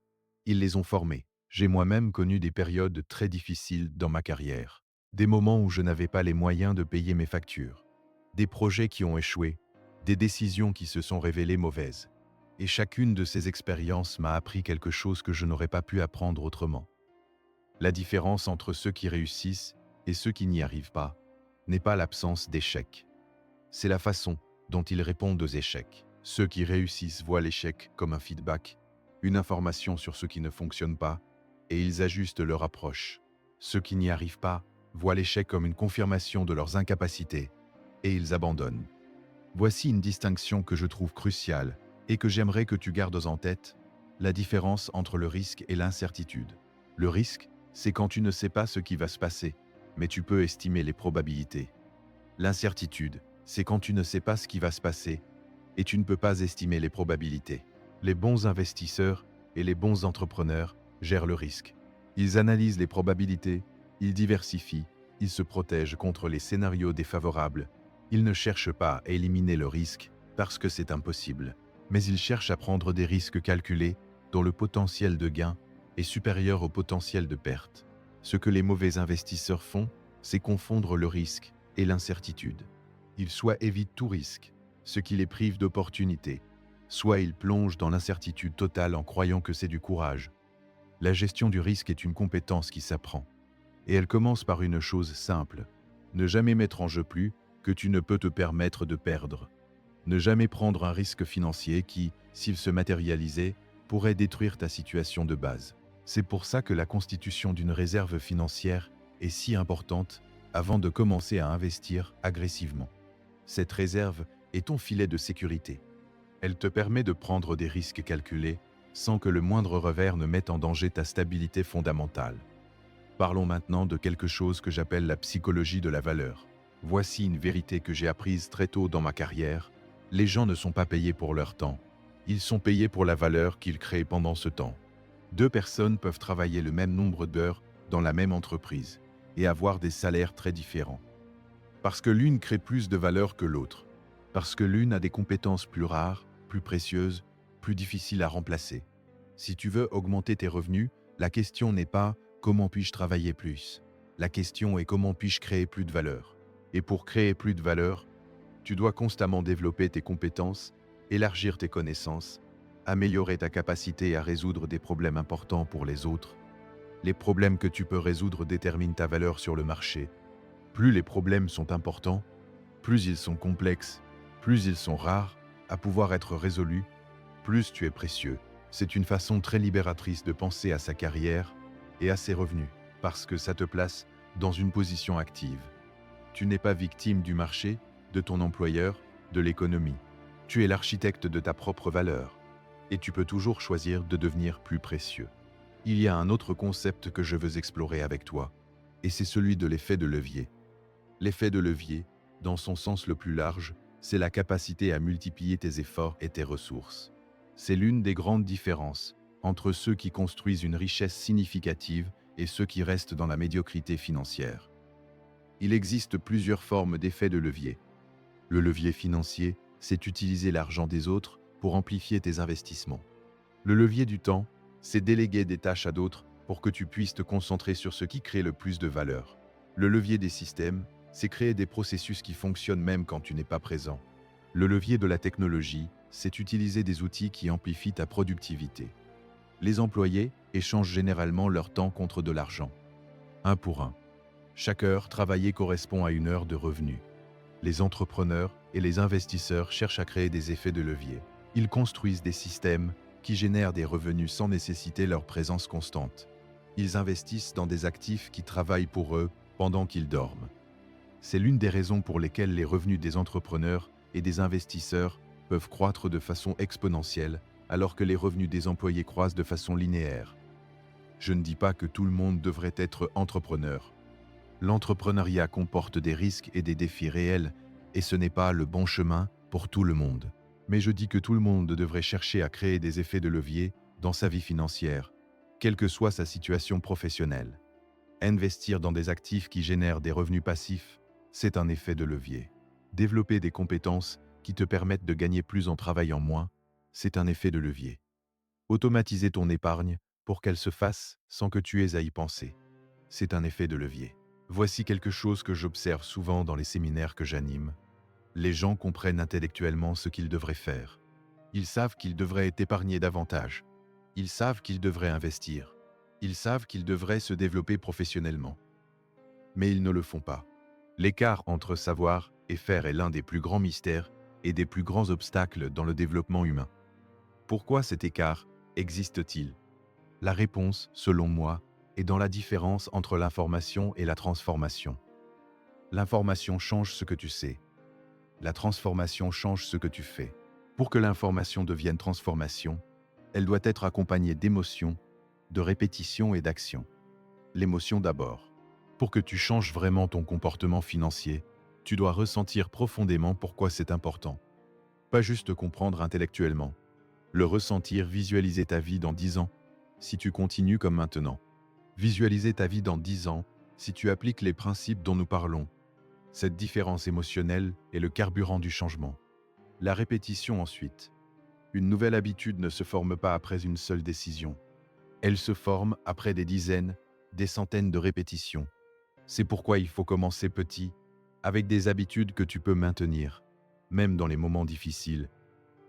Ils les ont formés. J'ai moi-même connu des périodes très difficiles dans ma carrière. Des moments où je n'avais pas les moyens de payer mes factures. Des projets qui ont échoué. Des décisions qui se sont révélées mauvaises. Et chacune de ces expériences m'a appris quelque chose que je n'aurais pas pu apprendre autrement. La différence entre ceux qui réussissent et ceux qui n'y arrivent pas n'est pas l'absence d'échecs. C'est la façon dont ils répondent aux échecs. Ceux qui réussissent voient l'échec comme un feedback, une information sur ce qui ne fonctionne pas, et ils ajustent leur approche. Ceux qui n'y arrivent pas voient l'échec comme une confirmation de leurs incapacités, et ils abandonnent. Voici une distinction que je trouve cruciale et que j'aimerais que tu gardes en tête, la différence entre le risque et l'incertitude. Le risque, c'est quand tu ne sais pas ce qui va se passer, mais tu peux estimer les probabilités. L'incertitude, c'est quand tu ne sais pas ce qui va se passer et tu ne peux pas estimer les probabilités. Les bons investisseurs et les bons entrepreneurs gèrent le risque. Ils analysent les probabilités, ils diversifient, ils se protègent contre les scénarios défavorables. Ils ne cherchent pas à éliminer le risque parce que c'est impossible, mais ils cherchent à prendre des risques calculés dont le potentiel de gain est supérieur au potentiel de perte. Ce que les mauvais investisseurs font, c'est confondre le risque et l'incertitude. Ils soit évitent tout risque, ce qui les prive d'opportunités, soit ils plongent dans l'incertitude totale en croyant que c'est du courage. La gestion du risque est une compétence qui s'apprend. Et elle commence par une chose simple. Ne jamais mettre en jeu plus que tu ne peux te permettre de perdre. Ne jamais prendre un risque financier qui, s'il se matérialisait, pourrait détruire ta situation de base. C'est pour ça que la constitution d'une réserve financière est si importante avant de commencer à investir agressivement. Cette réserve est ton filet de sécurité. Elle te permet de prendre des risques calculés sans que le moindre revers ne mette en danger ta stabilité fondamentale. Parlons maintenant de quelque chose que j'appelle la psychologie de la valeur. Voici une vérité que j'ai apprise très tôt dans ma carrière. Les gens ne sont pas payés pour leur temps. Ils sont payés pour la valeur qu'ils créent pendant ce temps. Deux personnes peuvent travailler le même nombre d'heures dans la même entreprise et avoir des salaires très différents. Parce que l'une crée plus de valeur que l'autre. Parce que l'une a des compétences plus rares, plus précieuses, plus difficiles à remplacer. Si tu veux augmenter tes revenus, la question n'est pas « comment puis-je travailler plus ?» La question est « comment puis-je créer plus de valeur ?» Et pour créer plus de valeur, tu dois constamment développer tes compétences, élargir tes connaissances, améliorer ta capacité à résoudre des problèmes importants pour les autres. Les problèmes que tu peux résoudre déterminent ta valeur sur le marché. Plus les problèmes sont importants, plus ils sont complexes, plus ils sont rares à pouvoir être résolus, plus tu es précieux. C'est une façon très libératrice de penser à sa carrière et à ses revenus, parce que ça te place dans une position active. Tu n'es pas victime du marché, de ton employeur, de l'économie. Tu es l'architecte de ta propre valeur. Et tu peux toujours choisir de devenir plus précieux. Il y a un autre concept que je veux explorer avec toi, et c'est celui de l'effet de levier. L'effet de levier, dans son sens le plus large, c'est la capacité à multiplier tes efforts et tes ressources. C'est l'une des grandes différences entre ceux qui construisent une richesse significative et ceux qui restent dans la médiocrité financière. Il existe plusieurs formes d'effet de levier. Le levier financier, c'est utiliser l'argent des autres pour amplifier tes investissements. Le levier du temps, c'est déléguer des tâches à d'autres pour que tu puisses te concentrer sur ce qui crée le plus de valeur. Le levier des systèmes, c'est créer des processus qui fonctionnent même quand tu n'es pas présent. Le levier de la technologie, c'est utiliser des outils qui amplifient ta productivité. Les employés échangent généralement leur temps contre de l'argent. 1 pour 1. Chaque heure travaillée correspond à une heure de revenu. Les entrepreneurs et les investisseurs cherchent à créer des effets de levier. Ils construisent des systèmes qui génèrent des revenus sans nécessiter leur présence constante. Ils investissent dans des actifs qui travaillent pour eux pendant qu'ils dorment. C'est l'une des raisons pour lesquelles les revenus des entrepreneurs et des investisseurs peuvent croître de façon exponentielle, alors que les revenus des employés croissent de façon linéaire. Je ne dis pas que tout le monde devrait être entrepreneur. L'entrepreneuriat comporte des risques et des défis réels, et ce n'est pas le bon chemin pour tout le monde. Mais je dis que tout le monde devrait chercher à créer des effets de levier dans sa vie financière, quelle que soit sa situation professionnelle. Investir dans des actifs qui génèrent des revenus passifs, c'est un effet de levier. Développer des compétences qui te permettent de gagner plus en travaillant moins, c'est un effet de levier. Automatiser ton épargne pour qu'elle se fasse sans que tu aies à y penser, c'est un effet de levier. Voici quelque chose que j'observe souvent dans les séminaires que j'anime. Les gens comprennent intellectuellement ce qu'ils devraient faire. Ils savent qu'ils devraient épargner davantage. Ils savent qu'ils devraient investir. Ils savent qu'ils devraient se développer professionnellement. Mais ils ne le font pas. L'écart entre savoir et faire est l'un des plus grands mystères et des plus grands obstacles dans le développement humain. Pourquoi cet écart existe-t-il? La réponse, selon moi, est dans la différence entre l'information et la transformation. L'information change ce que tu sais. La transformation change ce que tu fais. Pour que l'information devienne transformation, elle doit être accompagnée d'émotions, de répétition et d'action. L'émotion d'abord. Pour que tu changes vraiment ton comportement financier, tu dois ressentir profondément pourquoi c'est important. Pas juste comprendre intellectuellement. Le ressentir, visualiser ta vie dans 10 ans, si tu continues comme maintenant. Visualiser ta vie dans 10 ans, si tu appliques les principes dont nous parlons. Cette différence émotionnelle est le carburant du changement. La répétition ensuite. Une nouvelle habitude ne se forme pas après une seule décision. Elle se forme après des dizaines, des centaines de répétitions. C'est pourquoi il faut commencer petit, avec des habitudes que tu peux maintenir, même dans les moments difficiles,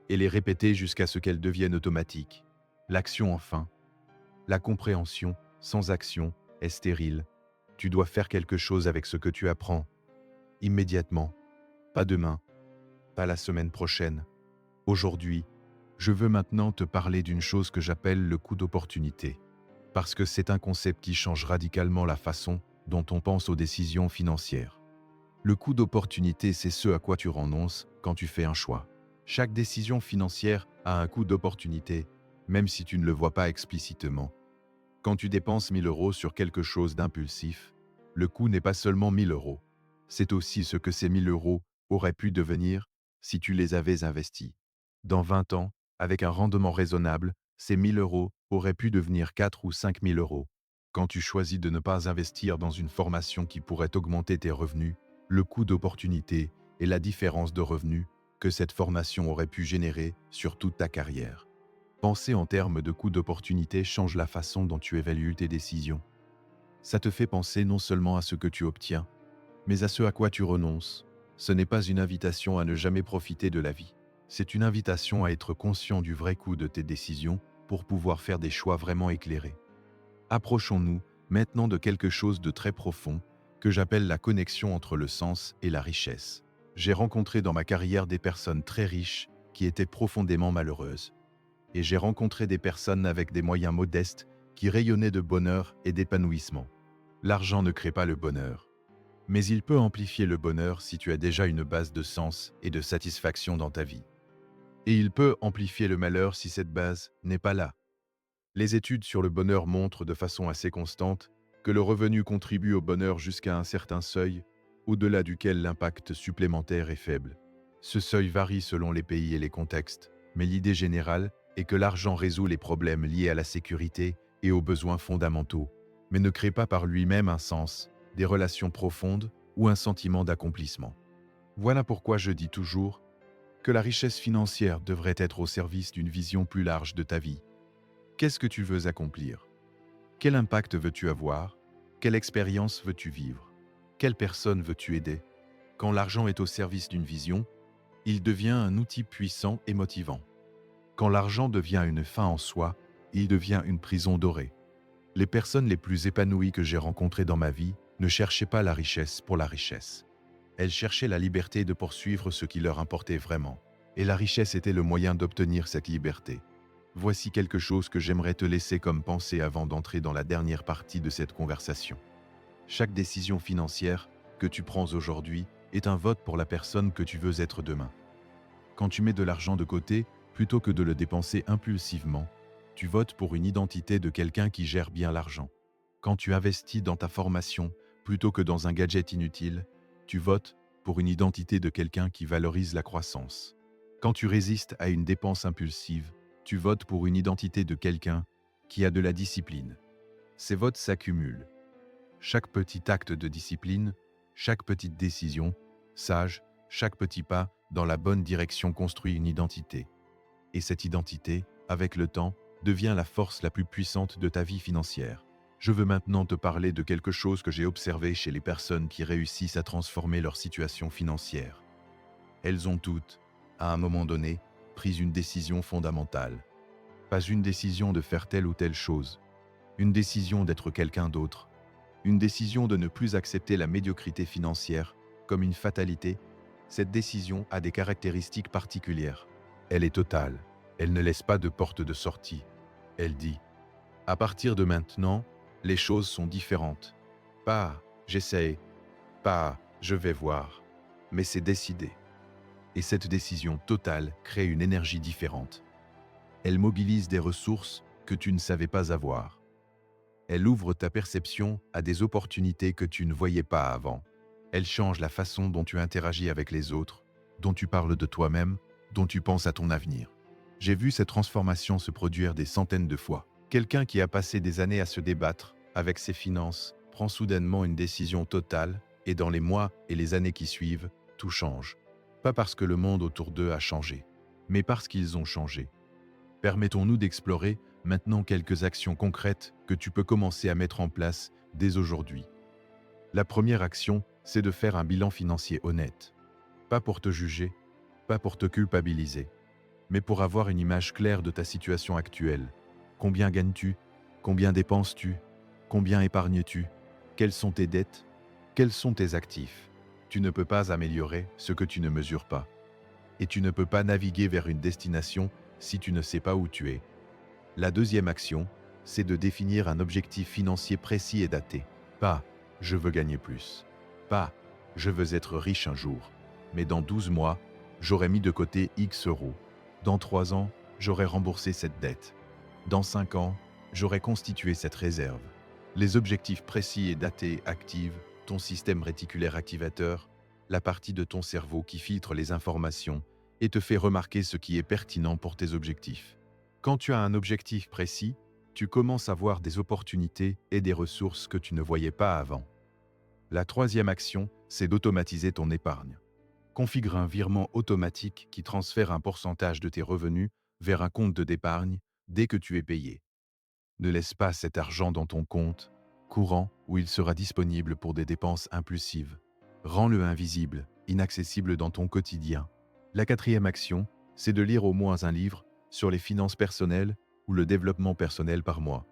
et les répéter jusqu'à ce qu'elles deviennent automatiques. L'action enfin. La compréhension, sans action, est stérile. Tu dois faire quelque chose avec ce que tu apprends. Immédiatement. Pas demain. Pas la semaine prochaine. Aujourd'hui, je veux maintenant te parler d'une chose que j'appelle le coût d'opportunité. Parce que c'est un concept qui change radicalement la façon dont on pense aux décisions financières. Le coût d'opportunité, c'est ce à quoi tu renonces quand tu fais un choix. Chaque décision financière a un coût d'opportunité, même si tu ne le vois pas explicitement. Quand tu dépenses 1 000 € sur quelque chose d'impulsif, le coût n'est pas seulement 1 000 €. C'est aussi ce que ces 1 000 € auraient pu devenir si tu les avais investis. Dans 20 ans, avec un rendement raisonnable, ces 1 000 € auraient pu devenir 4 ou 5 000 €. Quand tu choisis de ne pas investir dans une formation qui pourrait augmenter tes revenus, le coût d'opportunité est la différence de revenus que cette formation aurait pu générer sur toute ta carrière. Penser en termes de coût d'opportunité change la façon dont tu évalues tes décisions. Ça te fait penser non seulement à ce que tu obtiens, mais à ce à quoi tu renonces. Ce n'est pas une invitation à ne jamais profiter de la vie. C'est une invitation à être conscient du vrai coût de tes décisions pour pouvoir faire des choix vraiment éclairés. Approchons-nous maintenant de quelque chose de très profond que j'appelle la connexion entre le sens et la richesse. J'ai rencontré dans ma carrière des personnes très riches qui étaient profondément malheureuses. Et j'ai rencontré des personnes avec des moyens modestes qui rayonnaient de bonheur et d'épanouissement. L'argent ne crée pas le bonheur. Mais il peut amplifier le bonheur si tu as déjà une base de sens et de satisfaction dans ta vie. Et il peut amplifier le malheur si cette base n'est pas là. Les études sur le bonheur montrent de façon assez constante que le revenu contribue au bonheur jusqu'à un certain seuil, au-delà duquel l'impact supplémentaire est faible. Ce seuil varie selon les pays et les contextes, mais l'idée générale est que l'argent résout les problèmes liés à la sécurité et aux besoins fondamentaux, mais ne crée pas par lui-même un sens, des relations profondes ou un sentiment d'accomplissement. Voilà pourquoi je dis toujours que la richesse financière devrait être au service d'une vision plus large de ta vie. Qu'est-ce que tu veux accomplir? Quel impact veux-tu avoir? Quelle expérience veux-tu vivre? Quelle personne veux-tu aider? Quand l'argent est au service d'une vision, il devient un outil puissant et motivant. Quand l'argent devient une fin en soi, il devient une prison dorée. Les personnes les plus épanouies que j'ai rencontrées dans ma vie ne cherchaient pas la richesse pour la richesse. Elles cherchaient la liberté de poursuivre ce qui leur importait vraiment. Et la richesse était le moyen d'obtenir cette liberté. Voici quelque chose que j'aimerais te laisser comme pensée avant d'entrer dans la dernière partie de cette conversation. Chaque décision financière que tu prends aujourd'hui est un vote pour la personne que tu veux être demain. Quand tu mets de l'argent de côté, plutôt que de le dépenser impulsivement, tu votes pour une identité de quelqu'un qui gère bien l'argent. Quand tu investis dans ta formation, plutôt que dans un gadget inutile, tu votes pour une identité de quelqu'un qui valorise la croissance. Quand tu résistes à une dépense impulsive, tu votes pour une identité de quelqu'un qui a de la discipline. Ces votes s'accumulent. Chaque petit acte de discipline, chaque petite décision, sage, chaque petit pas dans la bonne direction construit une identité. Et cette identité, avec le temps, devient la force la plus puissante de ta vie financière. Je veux maintenant te parler de quelque chose que j'ai observé chez les personnes qui réussissent à transformer leur situation financière. Elles ont toutes, à un moment donné, pris une décision fondamentale. Pas une décision de faire telle ou telle chose, une décision d'être quelqu'un d'autre, une décision de ne plus accepter la médiocrité financière comme une fatalité. Cette décision a des caractéristiques particulières. Elle est totale, elle ne laisse pas de porte de sortie. Elle dit « À partir de maintenant, les choses sont différentes. Pas « j'essaie », pas « je vais voir », mais c'est décidé. Et cette décision totale crée une énergie différente. Elle mobilise des ressources que tu ne savais pas avoir. Elle ouvre ta perception à des opportunités que tu ne voyais pas avant. Elle change la façon dont tu interagis avec les autres, dont tu parles de toi-même, dont tu penses à ton avenir. J'ai vu cette transformation se produire des centaines de fois. Quelqu'un qui a passé des années à se débattre avec ses finances prend soudainement une décision totale et dans les mois et les années qui suivent, tout change. Pas parce que le monde autour d'eux a changé, mais parce qu'ils ont changé. Permettons-nous d'explorer maintenant quelques actions concrètes que tu peux commencer à mettre en place dès aujourd'hui. La première action, c'est de faire un bilan financier honnête. Pas pour te juger, pas pour te culpabiliser, mais pour avoir une image claire de ta situation actuelle. Combien gagnes-tu? Combien dépenses-tu? Combien épargnes-tu? Quelles sont tes dettes? Quels sont tes actifs? Tu ne peux pas améliorer ce que tu ne mesures pas. Et tu ne peux pas naviguer vers une destination si tu ne sais pas où tu es. La deuxième action, c'est de définir un objectif financier précis et daté. Pas « je veux gagner plus ». Pas « je veux être riche un jour ». Mais dans 12 mois, j'aurai mis de côté X euros. Dans 3 ans, j'aurai remboursé cette dette. Dans 5 ans, j'aurai constitué cette réserve. Les objectifs précis et datés activent ton système réticulaire activateur, la partie de ton cerveau qui filtre les informations et te fait remarquer ce qui est pertinent pour tes objectifs. Quand tu as un objectif précis, tu commences à voir des opportunités et des ressources que tu ne voyais pas avant. La troisième action, c'est d'automatiser ton épargne. Configure un virement automatique qui transfère un pourcentage de tes revenus vers un compte d'épargne dès que tu es payé. Ne laisse pas cet argent dans ton compte courant où il sera disponible pour des dépenses impulsives. Rends-le invisible, inaccessible dans ton quotidien. La quatrième action, c'est de lire au moins un livre sur les finances personnelles ou le développement personnel par mois.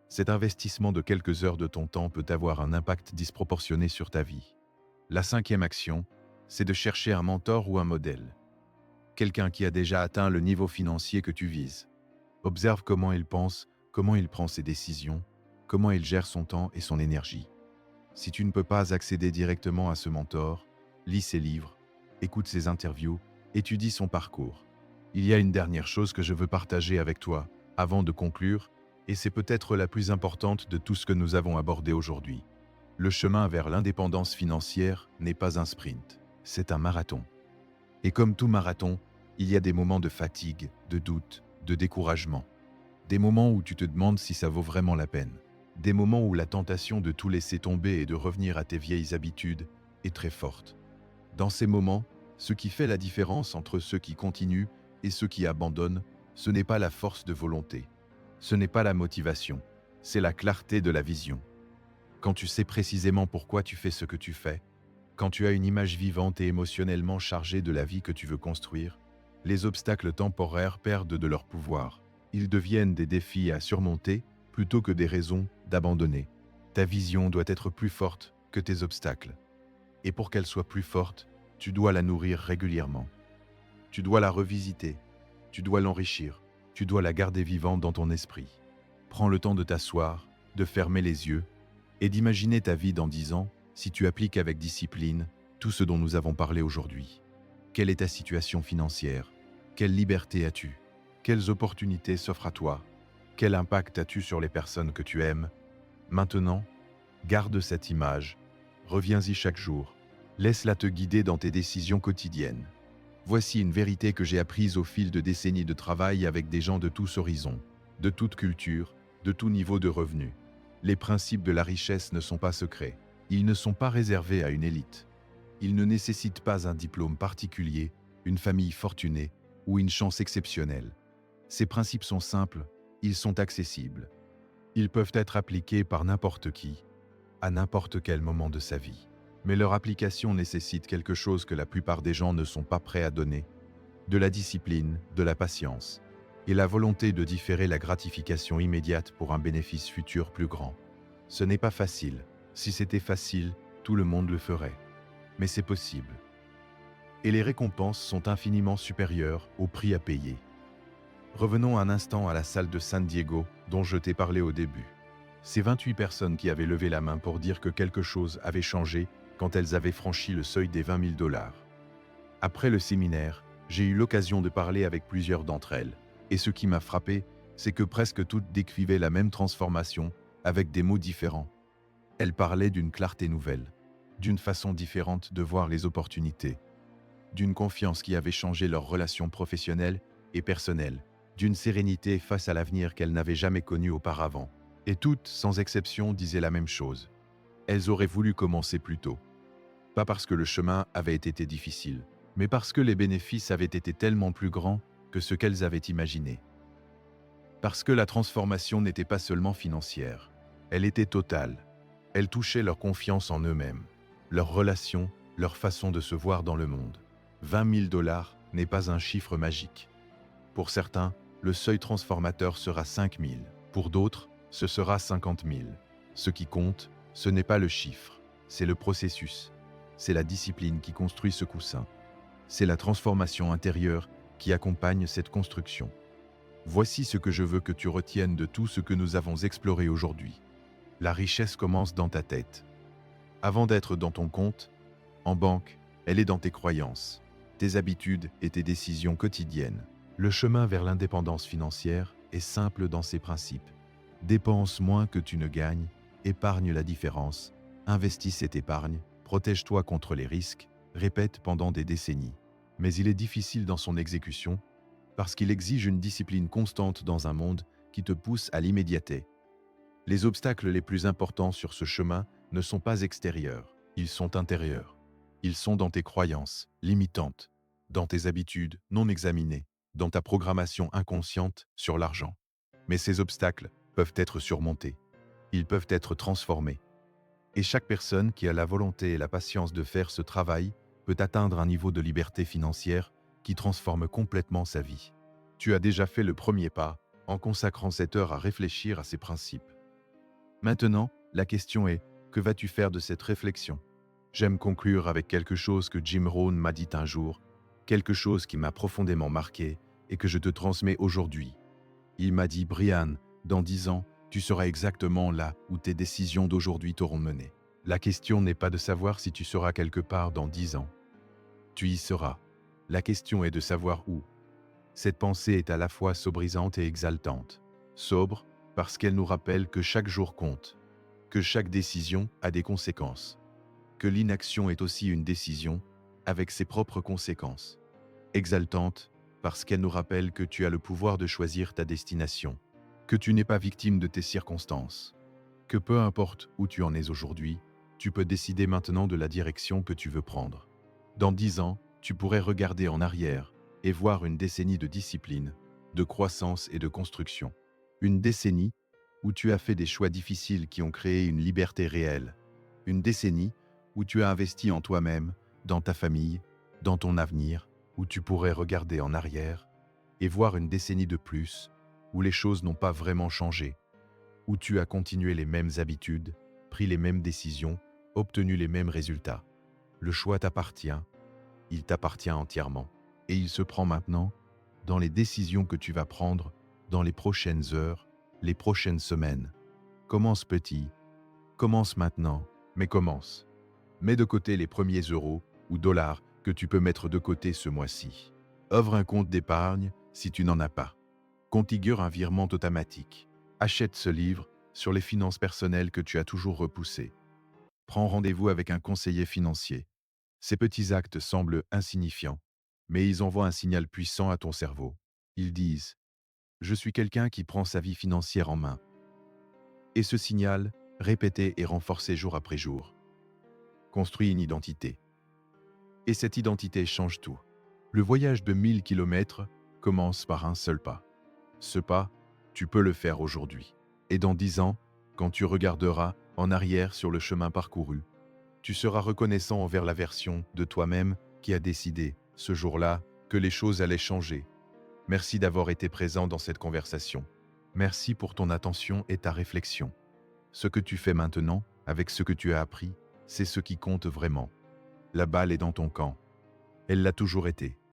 Cet investissement de quelques heures de ton temps peut avoir un impact disproportionné sur ta vie. La cinquième action, c'est de chercher un mentor ou un modèle. Quelqu'un qui a déjà atteint le niveau financier que tu vises. Observe comment il pense, comment il prend ses décisions, comment il gère son temps et son énergie. Si tu ne peux pas accéder directement à ce mentor, lis ses livres, écoute ses interviews, étudie son parcours. Il y a une dernière chose que je veux partager avec toi avant de conclure, et c'est peut-être la plus importante de tout ce que nous avons abordé aujourd'hui. Le chemin vers l'indépendance financière n'est pas un sprint, c'est un marathon. Et comme tout marathon, il y a des moments de fatigue, de doute, de découragement. Des moments où tu te demandes si ça vaut vraiment la peine. Des moments où la tentation de tout laisser tomber et de revenir à tes vieilles habitudes est très forte. Dans ces moments, ce qui fait la différence entre ceux qui continuent et ceux qui abandonnent, ce n'est pas la force de volonté. Ce n'est pas la motivation, c'est la clarté de la vision. Quand tu sais précisément pourquoi tu fais ce que tu fais, quand tu as une image vivante et émotionnellement chargée de la vie que tu veux construire, les obstacles temporaires perdent de leur pouvoir. Ils deviennent des défis à surmonter plutôt que des raisons d'abandonner. Ta vision doit être plus forte que tes obstacles. Et pour qu'elle soit plus forte, tu dois la nourrir régulièrement. Tu dois la revisiter, tu dois l'enrichir, tu dois la garder vivante dans ton esprit. Prends le temps de t'asseoir, de fermer les yeux et d'imaginer ta vie dans 10 ans si tu appliques avec discipline tout ce dont nous avons parlé aujourd'hui. Quelle est ta situation financière? Quelle liberté as-tu? Quelles opportunités s'offrent à toi? Quel impact as-tu sur les personnes que tu aimes? Maintenant, garde cette image, reviens-y chaque jour, laisse-la te guider dans tes décisions quotidiennes. Voici une vérité que j'ai apprise au fil de décennies de travail avec des gens de tous horizons, de toute culture, de tout niveau de revenus. Les principes de la richesse ne sont pas secrets. Ils ne sont pas réservés à une élite. Ils ne nécessitent pas un diplôme particulier, une famille fortunée ou une chance exceptionnelle. Ces principes sont simples, ils sont accessibles. Ils peuvent être appliqués par n'importe qui, à n'importe quel moment de sa vie. Mais leur application nécessite quelque chose que la plupart des gens ne sont pas prêts à donner, de la discipline, de la patience, et la volonté de différer la gratification immédiate pour un bénéfice futur plus grand. Ce n'est pas facile. Si c'était facile, tout le monde le ferait. Mais c'est possible. Et les récompenses sont infiniment supérieures au prix à payer. Revenons un instant à la salle de San Diego dont je t'ai parlé au début. Ces 28 personnes qui avaient levé la main pour dire que quelque chose avait changé quand elles avaient franchi le seuil des 20 000 $. Après le séminaire, j'ai eu l'occasion de parler avec plusieurs d'entre elles. Et ce qui m'a frappé, c'est que presque toutes décrivaient la même transformation avec des mots différents. Elles parlaient d'une clarté nouvelle, d'une façon différente de voir les opportunités, d'une confiance qui avait changé leurs relations professionnelles et personnelles, d'une sérénité face à l'avenir qu'elles n'avaient jamais connu auparavant. Et toutes, sans exception, disaient la même chose. Elles auraient voulu commencer plus tôt. Pas parce que le chemin avait été difficile, mais parce que les bénéfices avaient été tellement plus grands que ce qu'elles avaient imaginé. Parce que la transformation n'était pas seulement financière, elle était totale. Elle touchait leur confiance en eux-mêmes, leurs relations, leur façon de se voir dans le monde. 20 000 $ n'est pas un chiffre magique. Pour certains, le seuil transformateur sera 5 000. Pour d'autres, ce sera 50 000. Ce qui compte, ce n'est pas le chiffre, c'est le processus. C'est la discipline qui construit ce coussin. C'est la transformation intérieure qui accompagne cette construction. Voici ce que je veux que tu retiennes de tout ce que nous avons exploré aujourd'hui. La richesse commence dans ta tête. Avant d'être dans ton compte, en banque, elle est dans tes croyances, tes habitudes et tes décisions quotidiennes. Le chemin vers l'indépendance financière est simple dans ses principes. Dépense moins que tu ne gagnes, épargne la différence, investis cette épargne, protège-toi contre les risques, répète pendant des décennies. Mais il est difficile dans son exécution parce qu'il exige une discipline constante dans un monde qui te pousse à l'immédiateté. Les obstacles les plus importants sur ce chemin ne sont pas extérieurs, ils sont intérieurs. Ils sont dans tes croyances limitantes, dans tes habitudes non examinées, dans ta programmation inconsciente sur l'argent. Mais ces obstacles peuvent être surmontés, ils peuvent être transformés. Et chaque personne qui a la volonté et la patience de faire ce travail peut atteindre un niveau de liberté financière qui transforme complètement sa vie. Tu as déjà fait le premier pas en consacrant cette heure à réfléchir à ces principes. Maintenant, la question est, que vas-tu faire de cette réflexion? J'aime conclure avec quelque chose que Jim Rohn m'a dit un jour, quelque chose qui m'a profondément marqué et que je te transmets aujourd'hui. Il m'a dit, Brian, dans 10 ans, tu seras exactement là où tes décisions d'aujourd'hui t'auront mené. La question n'est pas de savoir si tu seras quelque part dans 10 ans. Tu y seras. La question est de savoir où. Cette pensée est à la fois sobrisante et exaltante. Sobre, parce qu'elle nous rappelle que chaque jour compte, que chaque décision a des conséquences, que l'inaction est aussi une décision, avec ses propres conséquences. Exaltante, parce qu'elle nous rappelle que tu as le pouvoir de choisir ta destination, que tu n'es pas victime de tes circonstances, que peu importe où tu en es aujourd'hui, tu peux décider maintenant de la direction que tu veux prendre. Dans 10 ans, tu pourrais regarder en arrière et voir une décennie de discipline, de croissance et de construction. Une décennie où tu as fait des choix difficiles qui ont créé une liberté réelle. Une décennie où tu as investi en toi-même, dans ta famille, dans ton avenir, où tu pourrais regarder en arrière et voir une décennie de plus où les choses n'ont pas vraiment changé, où tu as continué les mêmes habitudes, pris les mêmes décisions, obtenu les mêmes résultats. Le choix t'appartient, il t'appartient entièrement, et il se prend maintenant dans les décisions que tu vas prendre dans les prochaines heures, les prochaines semaines. Commence petit, commence maintenant, mais commence. Mets de côté les premiers euros ou dollars que tu peux mettre de côté ce mois-ci. Ouvre un compte d'épargne si tu n'en as pas. Configure un virement automatique. Achète ce livre sur les finances personnelles que tu as toujours repoussé. Prends rendez-vous avec un conseiller financier. Ces petits actes semblent insignifiants, mais ils envoient un signal puissant à ton cerveau. Ils disent « Je suis quelqu'un qui prend sa vie financière en main ». Et ce signal, répété et renforcé jour après jour, construit une identité. Et cette identité change tout. Le voyage de 1000 kilomètres commence par un seul pas. Ce pas, tu peux le faire aujourd'hui. Et dans 10 ans, quand tu regarderas en arrière sur le chemin parcouru, tu seras reconnaissant envers la version de toi-même qui a décidé, ce jour-là, que les choses allaient changer. Merci d'avoir été présent dans cette conversation. Merci pour ton attention et ta réflexion. Ce que tu fais maintenant, avec ce que tu as appris, c'est ce qui compte vraiment. La balle est dans ton camp. Elle l'a toujours été.